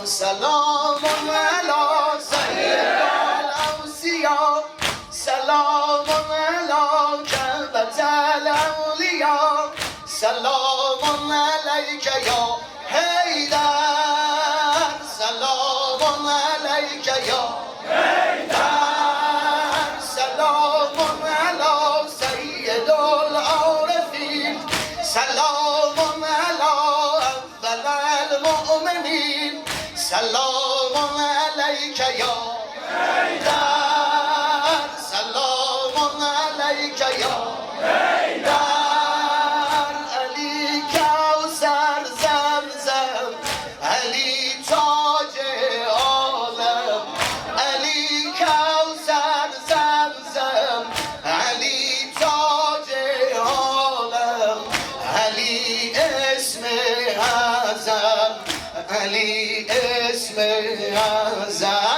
سلام علی سید الاوصیا سلام علی کعبة الاولیا سلام علیک یا حیدر سلام علیک یا حیدر سلام علی سید العارفین سلام علی اول المؤمنین سلام علیک یا حیدر سلام علیک یا حیدر علی کوثر زمزم علی تاج عالم علی کوثر زمزم علی تاج عالم علی اسم اعظم علی اسم اعظم